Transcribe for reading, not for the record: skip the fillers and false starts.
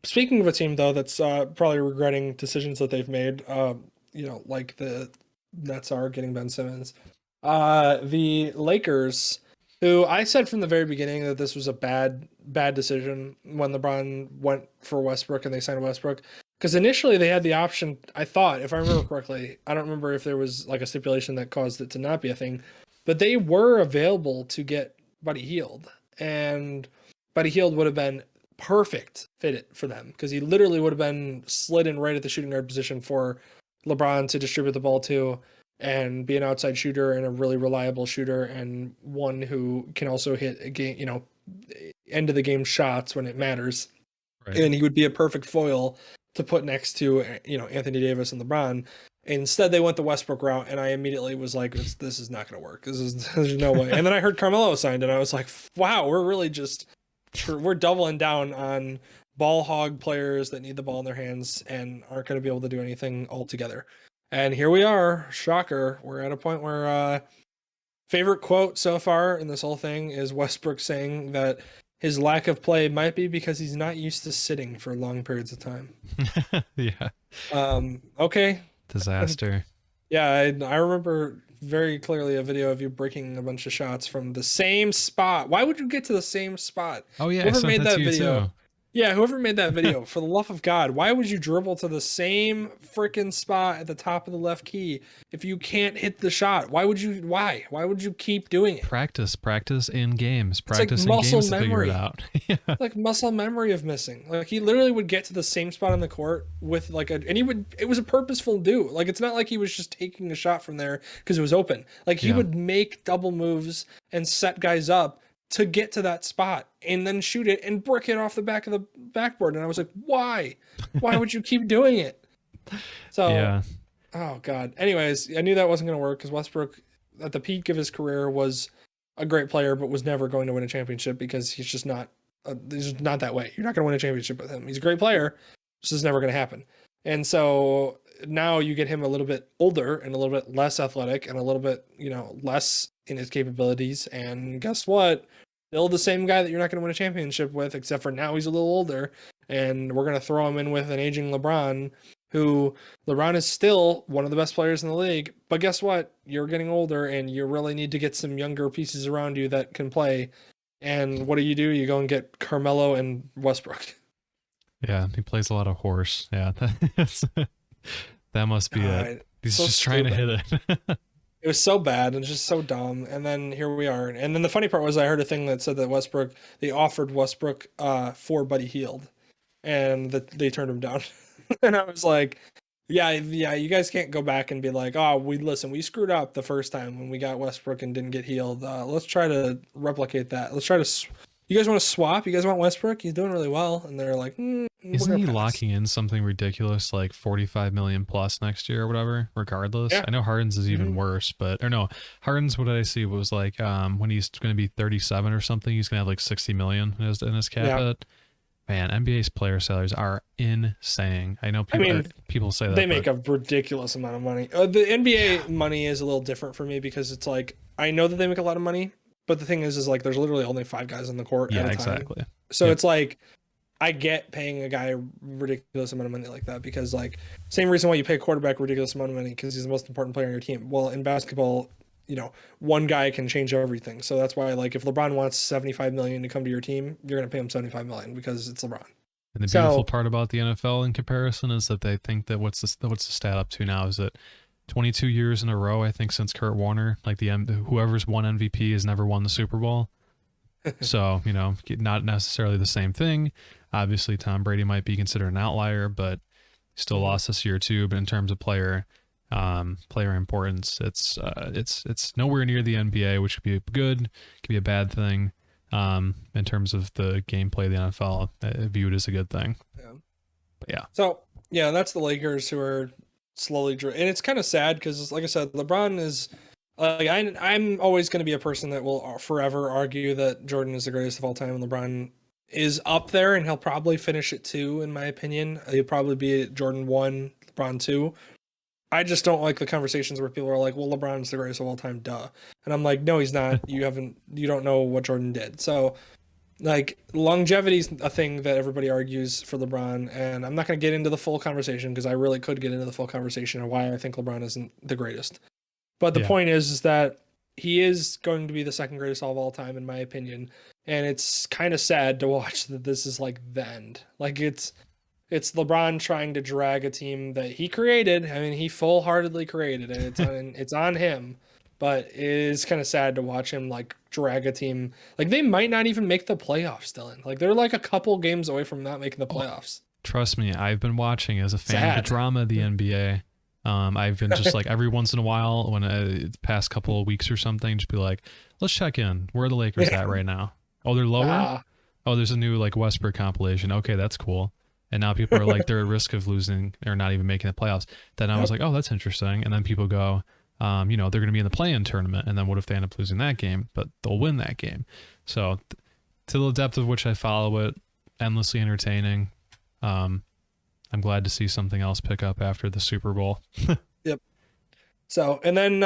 Speaking of a team though that's probably regretting decisions that they've made, like the Nets are getting Ben Simmons. The Lakers, who I said from the very beginning that this was a bad decision when LeBron went for Westbrook and they signed Westbrook. Because initially they had the option, I thought, if I remember correctly, I don't remember if there was like a stipulation that caused it to not be a thing, but they were available to get Buddy Hield. And Buddy Hield would have been perfect fit for them because he literally would have been slid in right at the shooting guard position for LeBron to distribute the ball to and be an outside shooter and a really reliable shooter and one who can also hit a game, end of the game shots when it matters. Right. And he would be a perfect foil to put next to, Anthony Davis and LeBron. Instead, they went the Westbrook route, and I immediately was like, "This is not going to work. There's no way." And then I heard Carmelo signed, and I was like, "Wow, we're really just we're doubling down on ball hog players that need the ball in their hands and aren't going to be able to do anything altogether." And here we are, shocker. We're at a point where favorite quote so far in this whole thing is Westbrook saying that his lack of play might be because he's not used to sitting for long periods of time. Yeah. Okay. Disaster. Yeah, I remember very clearly a video of you breaking a bunch of shots from the same spot. Why would you get to the same spot? Oh yeah, I Whoever sent made that that to you video, too. yeah, whoever made that video, for the love of God, why would you dribble to the same freaking spot at the top of the left key if you can't hit the shot? Why would you? Why would you keep doing it? Practice in games. It's like Practice in muscle games to figure it memory. out. Yeah. Like muscle memory of missing. Like he literally would get to the same spot on the court with and he would, it was a purposeful do. Like it's not like he was just taking a shot from there because it was open. Like he Yeah. would make double moves and set guys up to get to that spot and then shoot it and brick it off the back of the backboard. And I was like, why? Why would you keep doing it? So, Yeah. oh God. Anyways, I knew that wasn't going to work because Westbrook at the peak of his career was a great player, but was never going to win a championship because he's just not that way. You're not going to win a championship with him. He's a great player. This is never going to happen. And so now you get him a little bit older and a little bit less athletic and a little bit, less in his capabilities. And guess what? Still the same guy that you're not going to win a championship with, except for now he's a little older. And we're going to throw him in with an aging LeBron, who LeBron is still one of the best players in the league. But guess what? You're getting older and you really need to get some younger pieces around you that can play. And what do? You go and get Carmelo and Westbrook. Yeah. He plays a lot of horse. Yeah. That must be it. He's So just trying to stupid. hit it. It was so bad and just so dumb. And then here we are. And then the funny part was I heard a thing that said that they offered Westbrook for Buddy Hield, and that they turned him down. And I was like, yeah, you guys can't go back and be like, oh, we screwed up the first time when we got Westbrook and didn't get Hield. Let's try to replicate that. Let's try to. You guys want to swap? You guys want Westbrook? He's doing really well. And they're like, we're Isn't gonna he pass. locking in something ridiculous like 45 million plus next year or whatever, regardless? Yeah. I know Harden's is even Mhm. worse, but or no, Harden's, what did I see, was like when he's going to be 37 or something, he's going to have like 60 million in his cap Yeah. hit. Man, NBA's player salaries are insane. I know I mean, people say that they make but a ridiculous amount of money. The NBA money is a little different for me because it's like I know that they make a lot of money, but the thing is like there's literally only 5 guys on the court yeah, at a time. exactly. So Yep. it's like I get paying a guy a ridiculous amount of money like that because like same reason why you pay a quarterback a ridiculous amount of money because he's the most important player on your team. Well, in basketball, one guy can change everything. So that's why like if LeBron wants 75 million to come to your team, you're going to pay him 75 million because it's LeBron. And the beautiful So part about the NFL in comparison is that they think that what's the stat up to now is that 22 years in a row, I think, since Kurt Warner, like whoever's won MVP has never won the Super Bowl. So, not necessarily the same thing. Obviously, Tom Brady might be considered an outlier, but still lost this year too. But in terms of player importance, it's nowhere near the NBA, which could be good, could be a bad thing. In terms of the gameplay of the NFL, I view it as a good thing. yeah. But yeah, So yeah, that's the Lakers who are slowly and it's kind of sad because, like I said, LeBron is like I'm always going to be a person that will forever argue that Jordan is the greatest of all time, and LeBron is up there, and he'll probably finish it too, in my opinion. He'll probably be Jordan 1, LeBron 2. I just don't like the conversations where people are like, "Well, LeBron's the greatest of all time, duh," and I'm like, "No, he's not. You don't know what Jordan did." So Like longevity is a thing that everybody argues for LeBron, and I'm not going to get into the full conversation because I really could get into the full conversation of why I think LeBron isn't the greatest. But the Yeah. point is that he is going to be the second greatest of all time, in my opinion. And it's kind of sad to watch that this is like the end. Like it's LeBron trying to drag a team that he created. I mean, he full-heartedly created, and it's on him. But it is kind of sad to watch him like drag a team. Like they might not even make the playoffs, Dylan. Like they're like a couple games away from not making the Oh, playoffs. trust me, I've been watching as a fan of Sad. the drama of the NBA. I've been just like every once in a while, when it's past couple of weeks or something, just be like, let's check in. Where are the Lakers Yeah. at right now? Oh, they're lower. Ah, Oh, there's a new like Westbrook compilation. Okay, that's cool. And now people are like, they're at risk of losing or not even making the playoffs. Then I was like, oh, that's interesting. And then people go, they're going to be in the play-in tournament. And then what if they end up losing that game? But they'll win that game. So to the depth of which I follow it, endlessly entertaining. I'm glad to see something else pick up after the Super Bowl. Yep. So, and then